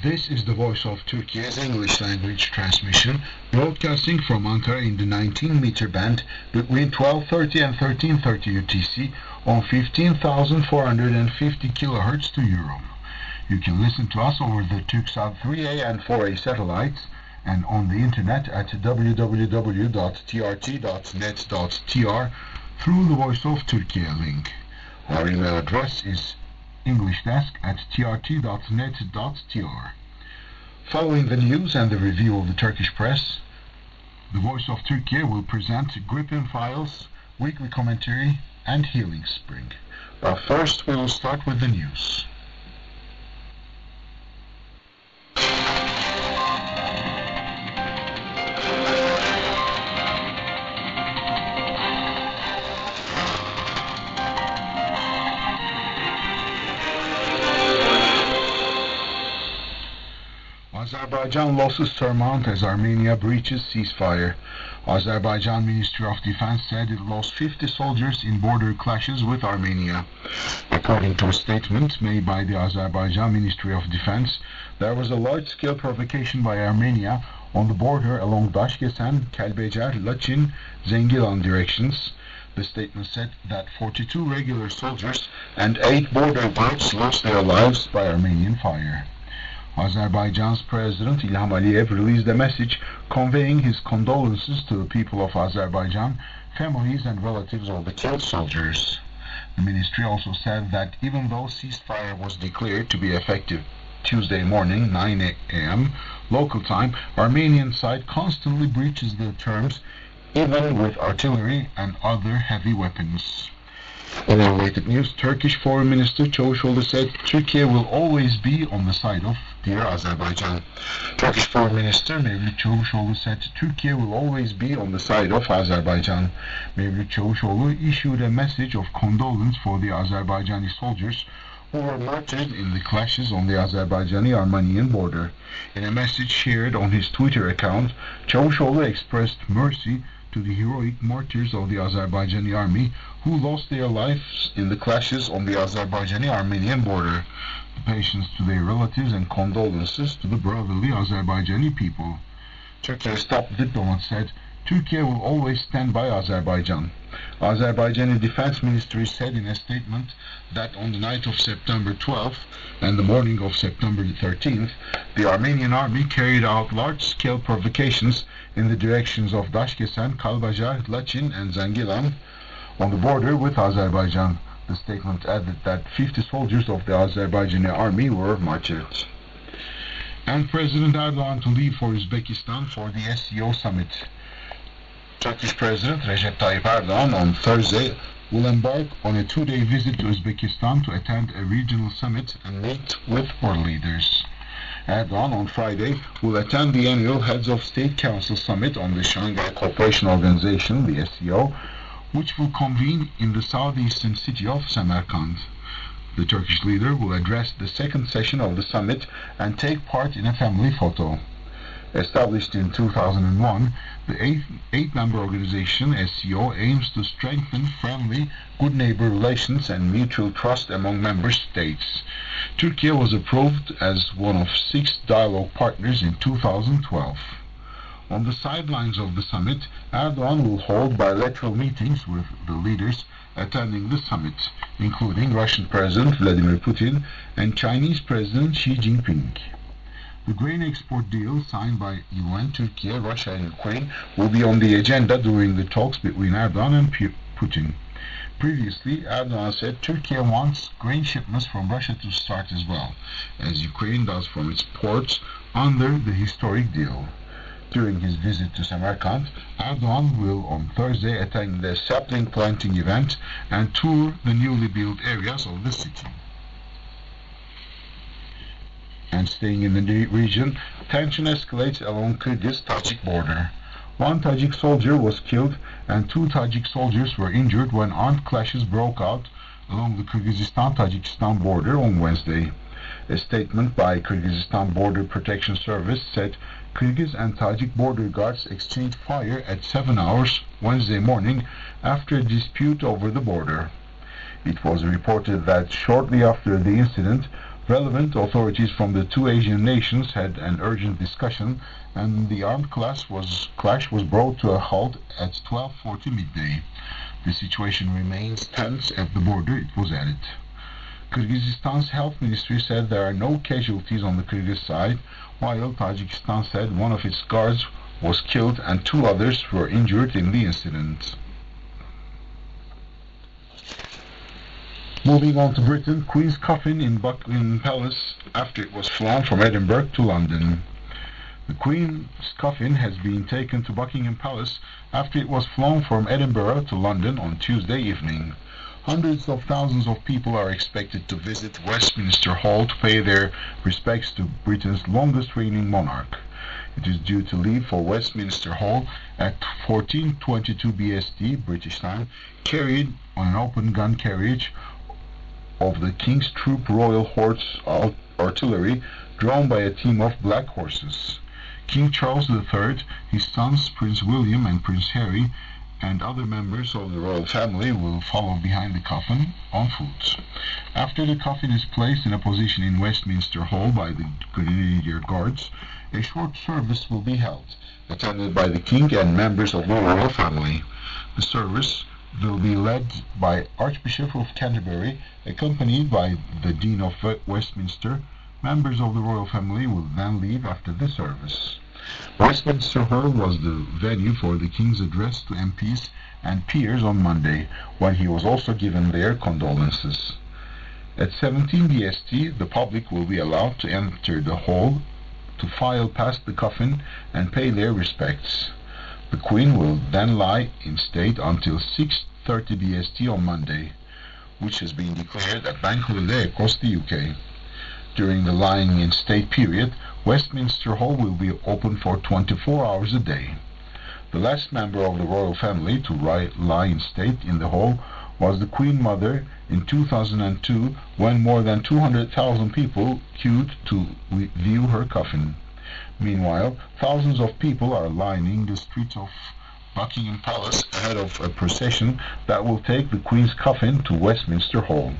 This is the Voice of Turkey's English language transmission, broadcasting from Ankara in the 19-meter band between 1230 and 1330 UTC on 15,450 kHz to Europe. You can listen to us over the Turksat 3A and 4A satellites and on the internet at www.trt.net.tr through the Voice of Turkey link. Our email address is englishdesk@trt.net.tr. Following the news and the review of the Turkish press, the Voice of Turkey will present Gripen Files, Weekly Commentary, and Healing Spring. But first, we will start with the news. Azerbaijan losses surmount as Armenia breaches ceasefire. Azerbaijan Ministry of Defense said it lost 50 soldiers in border clashes with Armenia. According to a statement made by the Azerbaijan Ministry of Defense, there was a large-scale provocation by Armenia on the border along Dashkesen, Kelbecer, Lachin, Zengilan directions. The statement said that 42 regular soldiers and 8 border guards lost their lives by Armenian fire. Azerbaijan's President Ilham Aliyev released a message conveying his condolences to the people of Azerbaijan, families and relatives of the killed soldiers. The ministry also said that even though ceasefire was declared to be effective Tuesday morning, 9 a.m. local time, Armenian side constantly breaches the terms, even with artillery and other heavy weapons. In related news, Turkish Foreign Minister Çavuşoğlu said Turkey will always be on the side of dear Azerbaijan. Turkish Foreign Minister Mevlüt Çavuşoğlu said Turkey will always be on the side of Azerbaijan. Mevlüt Çavuşoğlu issued a message of condolence for the Azerbaijani soldiers who were martyred in the clashes on the Azerbaijani-Armenian border. In a message shared on his Twitter account, Çavuşoğlu expressed mercy to the heroic martyrs of the Azerbaijani army who lost their lives in the clashes on the Azerbaijani-Armenian border, patience to their relatives and condolences to the brotherly Azerbaijani people. Turkey's top diplomat said, Turkey will always stand by Azerbaijan. Azerbaijani Defense Ministry said in a statement that on the night of September 12th and the morning of September 13th, the Armenian army carried out large-scale provocations in the directions of Dashkesen, Kalbajar, Lachin and Zengilan on the border with Azerbaijan. The statement added that 50 soldiers of the Azerbaijani army were martyred. And President Erdogan to leave for Uzbekistan for the SCO summit. Turkish President Recep Tayyip Erdogan on Thursday will embark on a 2-day visit to Uzbekistan to attend a regional summit and meet with world leaders. Erdogan on Friday will attend the annual Heads of State Council Summit on the Shanghai Cooperation Organization, the SCO, which will convene in the southeastern city of Samarkand. The Turkish leader will address the second session of the summit and take part in a family photo. Established in 2001, the eight-member organization SCO aims to strengthen friendly, good neighbor relations and mutual trust among member states. Turkey was approved as one of 6 dialogue partners in 2012. On the sidelines of the summit, Erdogan will hold bilateral meetings with the leaders attending the summit, including Russian President Vladimir Putin and Chinese President Xi Jinping. The grain export deal signed by UN, Turkey, Russia and Ukraine will be on the agenda during the talks between Erdogan and Putin. Previously, Erdogan said Turkey wants grain shipments from Russia to start as well, as Ukraine does from its ports under the historic deal. During his visit to Samarkand, Erdogan will on Thursday attend the sapling planting event and tour the newly built areas of the city. And staying in the region, tension escalates along Kyrgyz-Tajik border. 1 Tajik soldier was killed and 2 Tajik soldiers were injured when armed clashes broke out along the Kyrgyzstan-Tajikistan border on Wednesday. A statement by Kyrgyzstan Border Protection Service said Kyrgyz and Tajik border guards exchanged fire at 7 hours Wednesday morning after a dispute over the border. It was reported that shortly after the incident, Relevant authorities from the two Asian nations had an urgent discussion, and the armed clash was brought to a halt at 12:40 midday. The situation remains tense at the border, it was added. Kyrgyzstan's health ministry said there are no casualties on the Kyrgyz side, while Tajikistan said one of its guards was killed and two others were injured in the incident. Moving on to Britain, Queen's coffin in Buckingham Palace after it was flown from Edinburgh to London. The Queen's coffin has been taken to Buckingham Palace after it was flown from Edinburgh to London on Tuesday evening. Hundreds of thousands of people are expected to visit Westminster Hall to pay their respects to Britain's longest reigning monarch. It is due to leave for Westminster Hall at 14:22 BST British time, carried on an open gun carriage of the King's Troop Royal Horse Artillery, drawn by a team of black horses. King Charles III, his sons Prince William and Prince Harry, and other members of the royal family will follow behind the coffin on foot. After the coffin is placed in a position in Westminster Hall by the Grenadier Guards, a short service will be held, attended by the King and members of the royal family. The service will be led by Archbishop of Canterbury, accompanied by the Dean of Westminster. Members of the royal family will then leave after the service. Westminster Hall was the venue for the King's address to MPs and peers on Monday, when he was also given their condolences. At 17 BST, the public will be allowed to enter the hall to file past the coffin and pay their respects. The Queen will then lie in state until 6:30 BST on Monday, which has been declared a bank holiday across the UK. During the lying in state period, Westminster Hall will be open for 24 hours a day. The last member of the royal family to lie in state in the hall was the Queen Mother in 2002, when more than 200,000 people queued to view her coffin. Meanwhile, thousands of people are lining the streets of Buckingham Palace ahead of a procession that will take the Queen's coffin to Westminster Hall.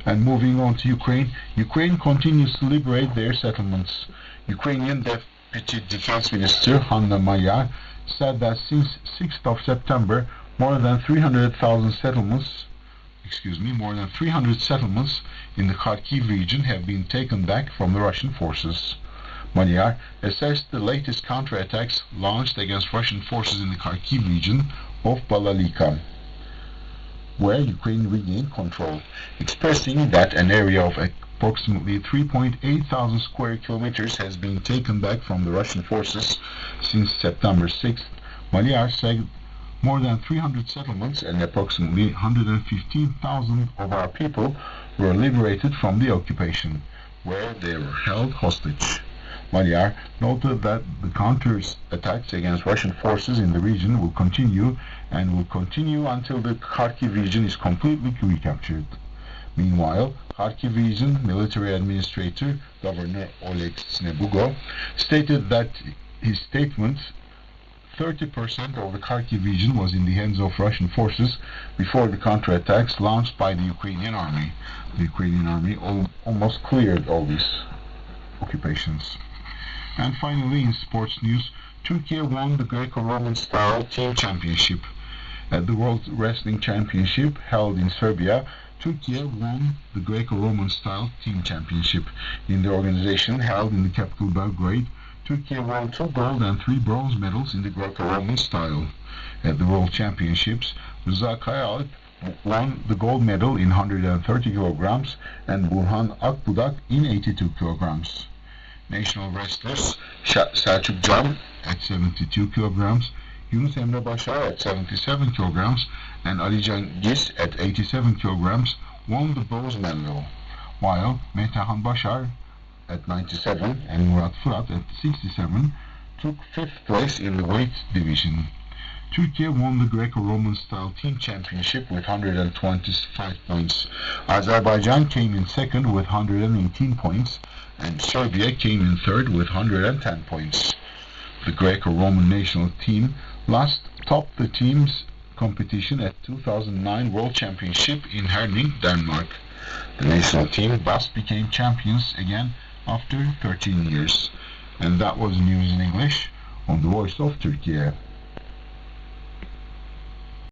And moving on to Ukraine, Ukraine continues to liberate their settlements. Ukrainian Deputy Defense Minister Hanna Maya said that since 6th of September, more than 300 settlements in the Kharkiv region have been taken back from the Russian forces. Maya assessed the latest counterattacks launched against Russian forces in the Kharkiv region of Balalika, where Ukraine regained control, expressing that an area of approximately 3,800 square kilometers has been taken back from the Russian forces since September 6th. Maliar said more than 300 settlements and approximately 115,000 of our people were liberated from the occupation, where they were held hostage. Maliar noted that the counter-attacks against Russian forces in the region will continue until the Kharkiv region is completely recaptured. Meanwhile, Kharkiv region military administrator Governor Oleg Snebugo stated that his statement 30% of the Kharkiv region was in the hands of Russian forces before the counterattacks launched by the Ukrainian army. The Ukrainian army almost cleared all these occupations. And finally, in sports news, Turkey won the Greco-Roman style team championship. At the World Wrestling Championship held in Serbia, Turkey won the Greco-Roman style team championship. In the organization held in the capital Belgrade, Turkey won 2 gold and 3 bronze medals in the Greco-Roman style. At the World Championships, Rıza Kayaalp won the gold medal in 130 kilograms and Burhan Akbudak in 82 kilograms. National wrestlers Selçuk Can at 72 kilograms, Yunus Emre Başar at 77 kilograms, and Ali Cengiz at 87 kilograms won the bronze medal, while Metehan Başar at 97 and Murat Fırat at 67 took 5th place in the weight division. Turkey won the Greco-Roman style team championship with 125 points. Azerbaijan came in second with 118 points, and Serbia came in third with 110 points. The Greco-Roman national team last topped the teams competition at 2009 World Championship in Herning, Denmark. The national team thus became champions again after 13 years. And that was news in English on the Voice of Turkey.